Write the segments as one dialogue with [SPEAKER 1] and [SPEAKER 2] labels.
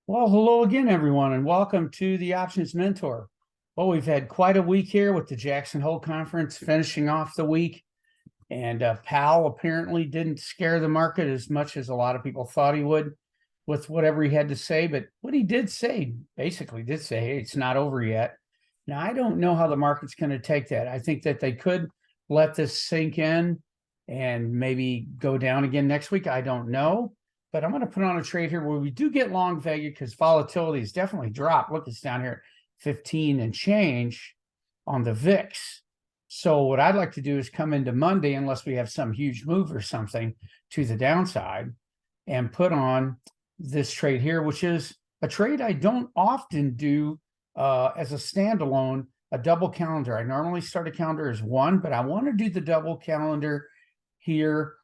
[SPEAKER 1] Well, hello again, everyone, and welcome to the Options Mentor. Well, we've had quite a week here with the Jackson Hole Conference finishing off the week, and Powell apparently didn't scare the market as much as a lot of people thought he would with whatever he had to say. But what he did say, basically did say, hey, it's not over yet. Now, I don't know how the market's going to take that. I think that they could let this sink in and maybe go down again next week. I don't know. But I'm going to put on a trade here where we do get long Vega because volatility has definitely dropped. Look, it's down here at 15 and change on the VIX. So what I'd like to do is come into Monday, unless we have some huge move or something to the downside, and put on this trade here, which is a trade I don't often do as a standalone, a double calendar. I normally start a calendar as one, but I want to do the double calendar here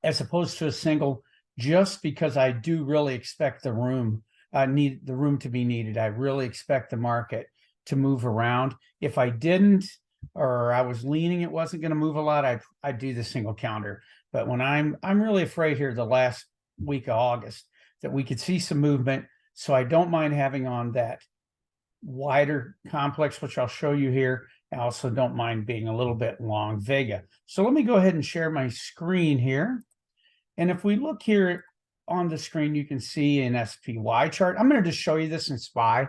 [SPEAKER 1] as opposed to a single, just because I do really expect the room to be needed. I really expect the market to move around. If I didn't, or I was leaning it wasn't going to move a lot, I'd do the single calendar. But when I'm really afraid here the last week of August that we could see some movement. So I don't mind having on that wider complex, which I'll show you here. I also don't mind being a little bit long Vega. So let me go ahead and share my screen here. And if we look here on the screen, you can see an SPY chart. I'm going to just show you this in SPY.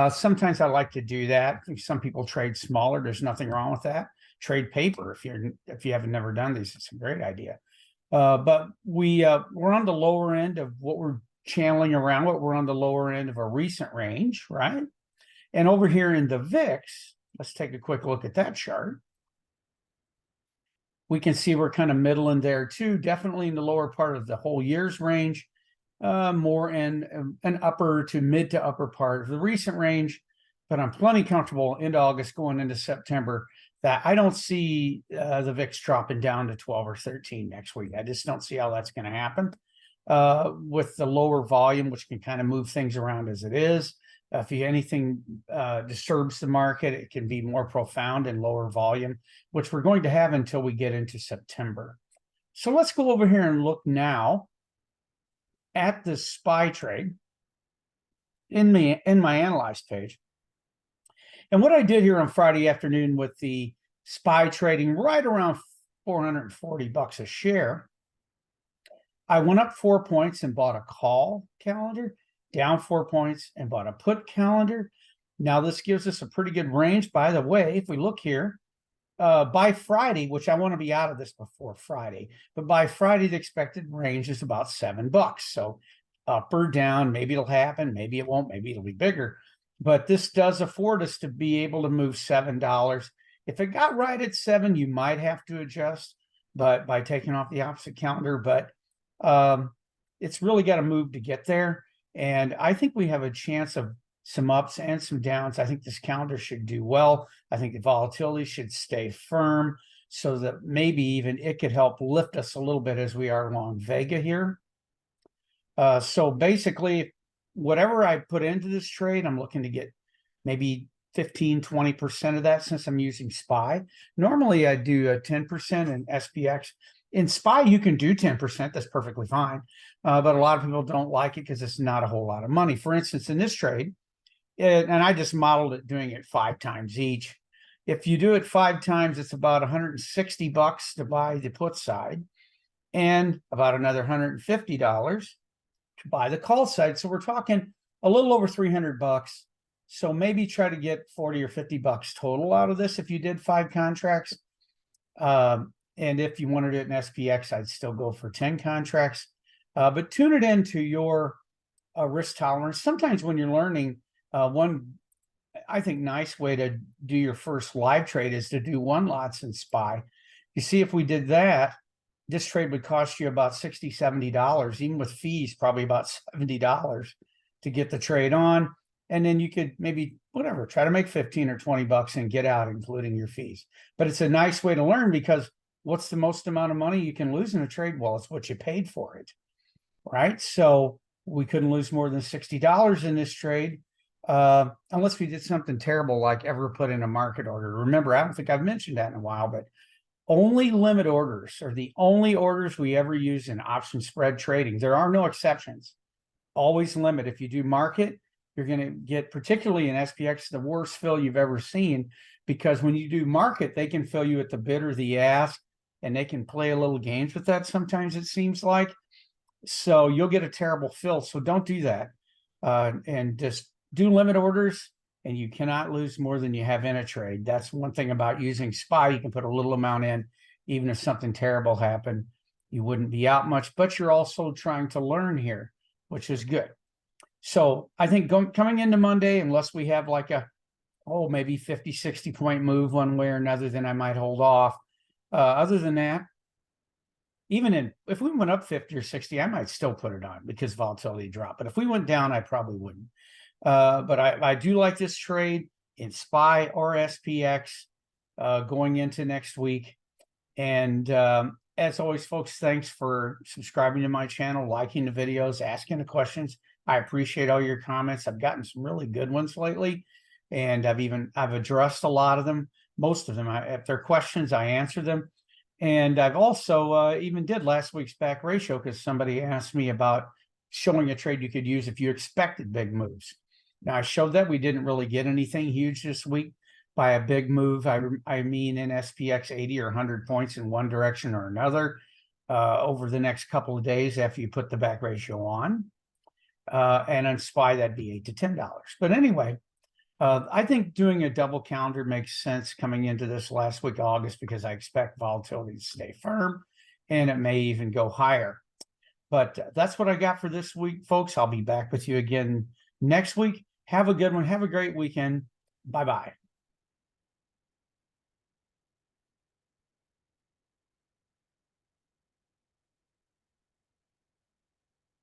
[SPEAKER 1] Sometimes I like to do that. Some people trade smaller. There's nothing wrong with that. Trade paper if you haven't never done these. It's a great idea. But we're on the lower end of what we're channeling around. We're on the lower end of a recent range, right? And over here in the VIX, let's take a quick look at that chart. We can see we're kind of middle in there too, definitely in the lower part of the whole year's range, more in an upper to mid to upper part of the recent range. But I'm plenty comfortable into August going into September that I don't see the VIX dropping down to 12 or 13 next week. I just don't see how that's going to happen with the lower volume, which can kind of move things around as it is. If anything disturbs the market, it can be more profound and lower volume, which we're going to have until we get into September. So let's go over here and look now at the SPY trade in my analyze page. And what I did here on Friday afternoon with the SPY trading right around 440 bucks a share, I went up 4 points and bought a call calendar, down 4 points and bought a put calendar. Now this gives us a pretty good range. By the way, if we look here, by Friday, which I want to be out of this before Friday, but by Friday, the expected range is about $7. So up or down, maybe it'll happen, maybe it won't, maybe it'll be bigger. But this does afford us to be able to move $7. If it got right at 7, you might have to adjust, but by taking off the opposite calendar, but it's really got to move to get there. And I think we have a chance of some ups and some downs. I think this calendar should do well. I think the volatility should stay firm so that maybe even it could help lift us a little bit as we are long Vega here. So basically, whatever I put into this trade, I'm looking to get maybe 15-20% of that since I'm using SPY. Normally, I do a 10% in SPX. In SPY, you can do 10%. That's perfectly fine. But a lot of people don't like it because it's not a whole lot of money. For instance, in this trade, and I just modeled it doing it 5 times each. If you do it 5 times, it's about 160 bucks to buy the put side and about another $150 to buy the call side. So we're talking a little over 300 bucks. So maybe try to get 40 or 50 bucks total out of this if you did 5 contracts. And if you wanted it in SPX, I'd still go for 10 contracts. But tune it into your risk tolerance. Sometimes when you're learning, one, I think, nice way to do your first live trade is to do 1 lots in SPY. You see, if we did that, this trade would cost you about $60, $70, even with fees, probably about $70 to get the trade on. And then you could maybe, whatever, try to make 15 or 20 bucks and get out, including your fees. But it's a nice way to learn because what's the most amount of money you can lose in a trade? Well, it's what you paid for it, right? So we couldn't lose more than $60 in this trade unless we did something terrible like ever put in a market order. Remember, I don't think I've mentioned that in a while, but only limit orders are the only orders we ever use in option spread trading. There are no exceptions. always limit. If you do market, you're going to get, particularly in SPX, the worst fill you've ever seen, because when you do market, they can fill you at the bid or the ask, and they can play a little games with that sometimes, it seems like. So you'll get a terrible fill. So don't do that. And just do limit orders, and you cannot lose more than you have in a trade. That's one thing about using SPY. You can put a little amount in, even if something terrible happened. You wouldn't be out much, but you're also trying to learn here, which is good. So I think coming into Monday, unless we have like a, maybe 50, 60 point move one way or another, then I might hold off. Other than that, even if we went up 50 or 60, I might still put it on because volatility dropped. But if we went down, I probably wouldn't. But I do like this trade in SPY or SPX going into next week. And as always, folks, thanks for subscribing to my channel, liking the videos, asking the questions. I appreciate all your comments. I've gotten some really good ones lately, and I've addressed a lot of them. Most of them, if they're questions, I answer them. And I've also even did last week's back ratio because somebody asked me about showing a trade you could use if you expected big moves. Now, I showed that we didn't really get anything huge this week by a big move. I mean in SPX 80 or 100 points in one direction or another over the next couple of days after you put the back ratio on. And on SPY, that'd be $8 to $10. But anyway, I think doing a double calendar makes sense coming into this last week of August because I expect volatility to stay firm and it may even go higher. But that's what I got for this week, folks. I'll be back with you again next week. Have a good one. Have a great weekend. Bye-bye.